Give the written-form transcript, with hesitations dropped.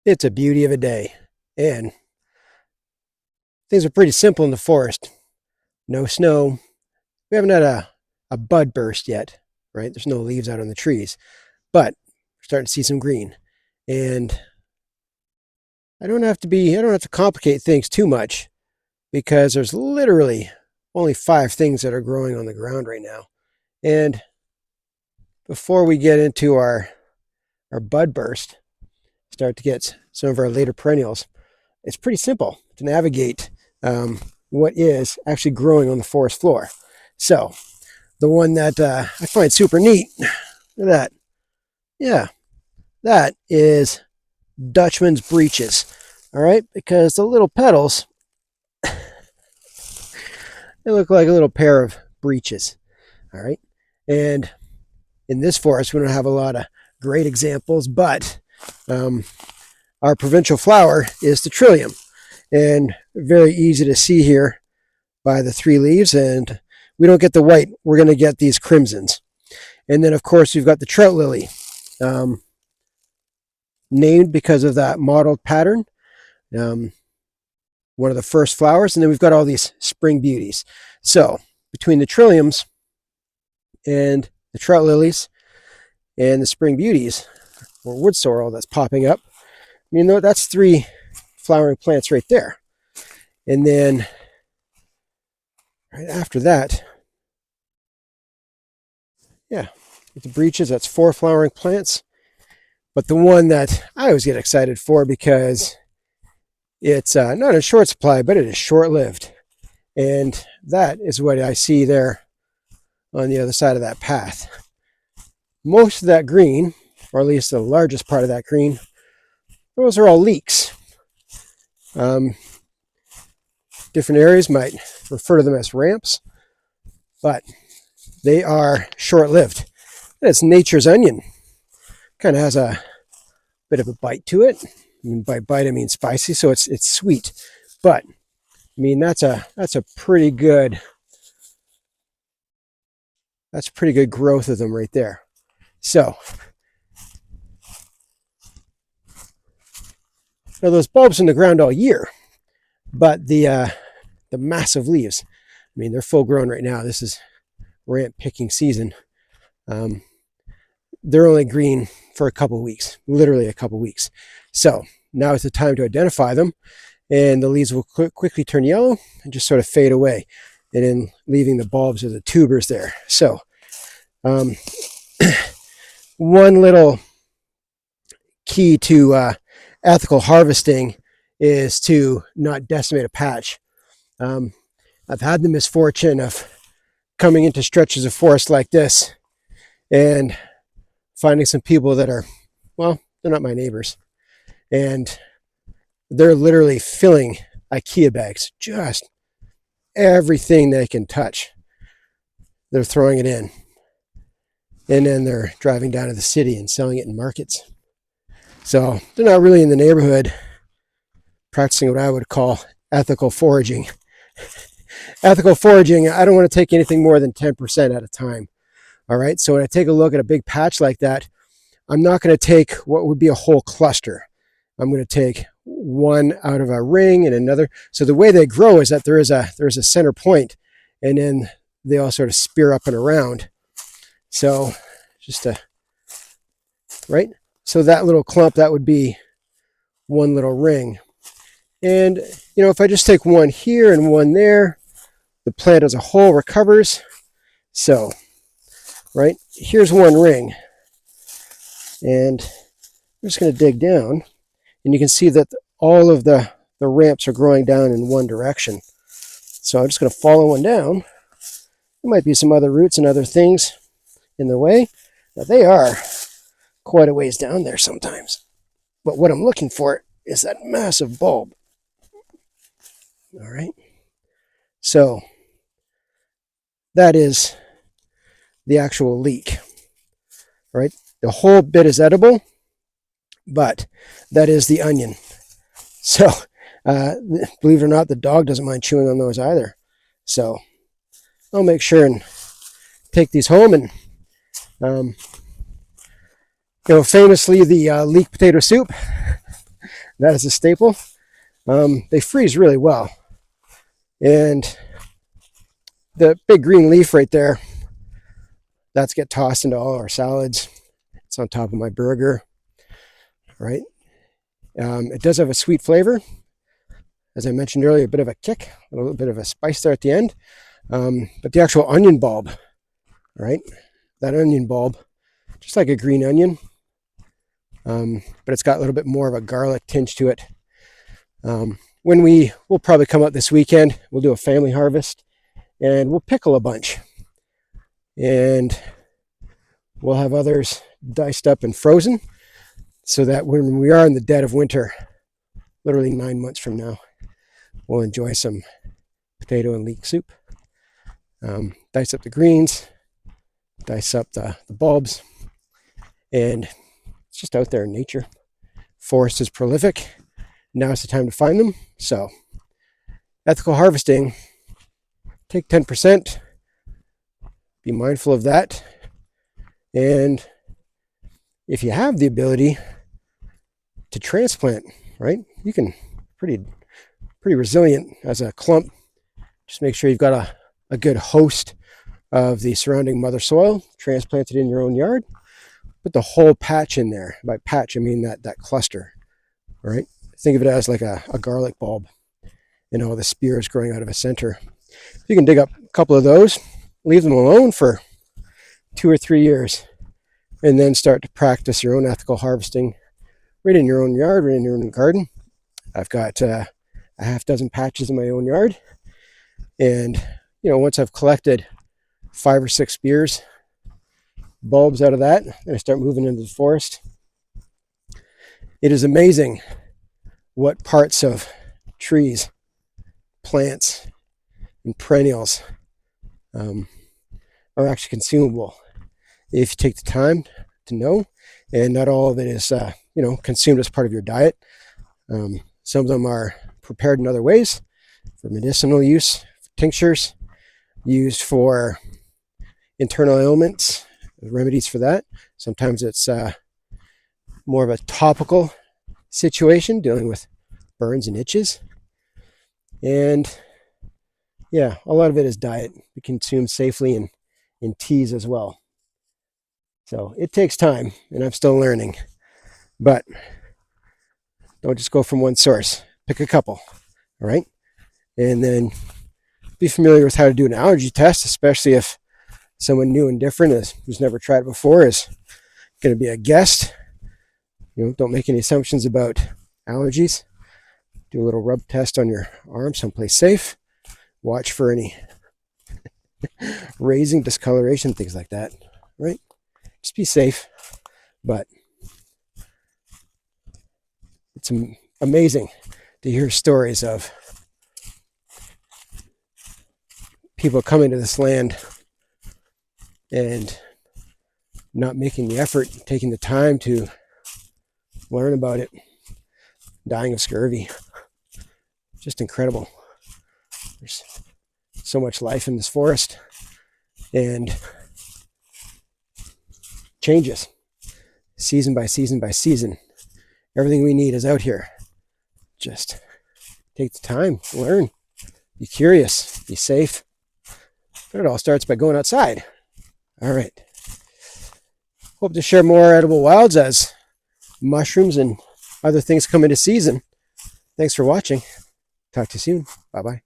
It's a beauty of a day, and things are pretty simple in the forest. No snow. We haven't had a bud burst yet, right? There's no leaves out on the trees, but we're starting to see some green. And I don't have to complicate things too much because there's literally only 5 things that are growing on the ground right now. And before we get into our bud burst, start to get some of our later perennials, it's pretty simple to navigate what is actually growing on the forest floor. So the one that I find super neat, look at that. Yeah, that is Dutchman's breeches. All right, because the little petals, they look like a little pair of breeches. All right, and in this forest, we don't have a lot of great examples, but our provincial flower is the trillium, and very easy to see here by the 3 leaves. And we don't get the white, we're going to get these crimsons. And then, of course, we've got the trout lily, named because of that mottled pattern. One of the first flowers. And then we've got all these spring beauties. So between the trilliums and the trout lilies and the spring beauties, or wood sorrel that's popping up, I mean, that's 3 flowering plants right there. And then right after that, yeah, with the breeches, that's 4 flowering plants. But the one that I always get excited for, because it's not in short supply, but it is short-lived. And that is what I see there on the other side of that path. Most of that green, or at least the largest part of that green, those are all leeks. Different areas might refer to them as ramps, but they are short-lived. It's nature's onion. Kind of has a bit of a bite to it. I mean, by bite I mean spicy, so it's sweet. But I mean, that's a pretty good growth of them right there. So now those bulbs in the ground all year, but the massive leaves, I mean, they're full grown right now. This is ramp picking season. They're only green for a couple weeks, literally a couple weeks. So now is the time to identify them, and the leaves will quickly turn yellow and just sort of fade away, and then leaving the bulbs or the tubers there. So one little key to ethical harvesting is to not decimate a patch. I've had the misfortune of coming into stretches of forest like this and finding some people that are, well, they're not my neighbors, and they're literally filling IKEA bags, just everything they can touch. They're throwing it in, and then they're driving down to the city and selling it in markets. So they're not really in the neighborhood practicing what I would call ethical foraging. Ethical foraging, I don't want to take anything more than 10% at a time. All right, so when I take a look at a big patch like that, I'm not going to take what would be a whole cluster. I'm going to take one out of a ring and another. So the way they grow is that there is a center point, and then they all sort of spear up and around. So just right. So that little clump, that would be one little ring. And if I just take one here and one there, the plant as a whole recovers. So right, here's one ring, and I'm just going to dig down, and you can see that all of the ramps are growing down in one direction. So I'm just going to follow one down. There might be some other roots and other things in the way, but they are quite a ways down there sometimes. But what I'm looking for is that massive bulb. All right, so that is the actual leek, right? The whole bit is edible, but that is the onion. So believe it or not, the dog doesn't mind chewing on those either. So I'll make sure and take these home. And famously, the leek potato soup, That is a staple. They freeze really well. And the big green leaf right there, that's get tossed into all our salads. It's on top of my burger, right? It does have a sweet flavor. As I mentioned earlier, a bit of a kick, a little bit of a spice there at the end. But the actual onion bulb, right? That onion bulb, just like a green onion, but it's got a little bit more of a garlic tinge to it. When we'll probably come out this weekend, we'll do a family harvest and we'll pickle a bunch. And we'll have others diced up and frozen so that when we are in the dead of winter, literally 9 months from now, we'll enjoy some potato and leek soup. Dice up the greens, dice up the bulbs, and it's just out there in nature. Forest is prolific. Now is the time to find them. So, ethical harvesting, take 10%, be mindful of that. And if you have the ability to transplant, right, you can pretty resilient as a clump. Just make sure you've got a good host of the surrounding mother soil transplanted in your own yard. Put the whole patch in there. By patch, I mean that cluster, right? Think of it as like a garlic bulb and all the spears growing out of a center. If you can dig up a couple of those, leave them alone for 2 or 3 years, and then start to practice your own ethical harvesting right in your own yard, right in your own garden. I've got a half dozen patches in my own yard, and once I've collected 5 or 6 spears, bulbs out of that, and I start moving into the forest, it is amazing what parts of trees, plants, and perennials are actually consumable if you take the time to know. And not all of it is consumed as part of your diet. Some of them are prepared in other ways for medicinal use, tinctures, used for internal ailments, remedies for that. Sometimes it's more of a topical situation, dealing with burns and itches. And yeah, a lot of it is diet. We consume safely in teas as well. So it takes time, and I'm still learning. But don't just go from one source. Pick a couple, all right? And then be familiar with how to do an allergy test, especially if someone new and different who's never tried it before is going to be a guest. Don't make any assumptions about allergies. Do a little rub test on your arm someplace safe. Watch for any raising, discoloration, things like that, right? Just be safe. But it's amazing to hear stories of people coming to this land and not making the effort, taking the time to learn about it, dying of scurvy. Just incredible. There's so much life in this forest, and changes season by season by season. Everything we need is out here. Just take the time, learn, be curious, be safe. But it all starts by going outside. All right. Hope to share more edible wilds as mushrooms and other things come into season. Thanks for watching. Talk to you soon. Bye-bye.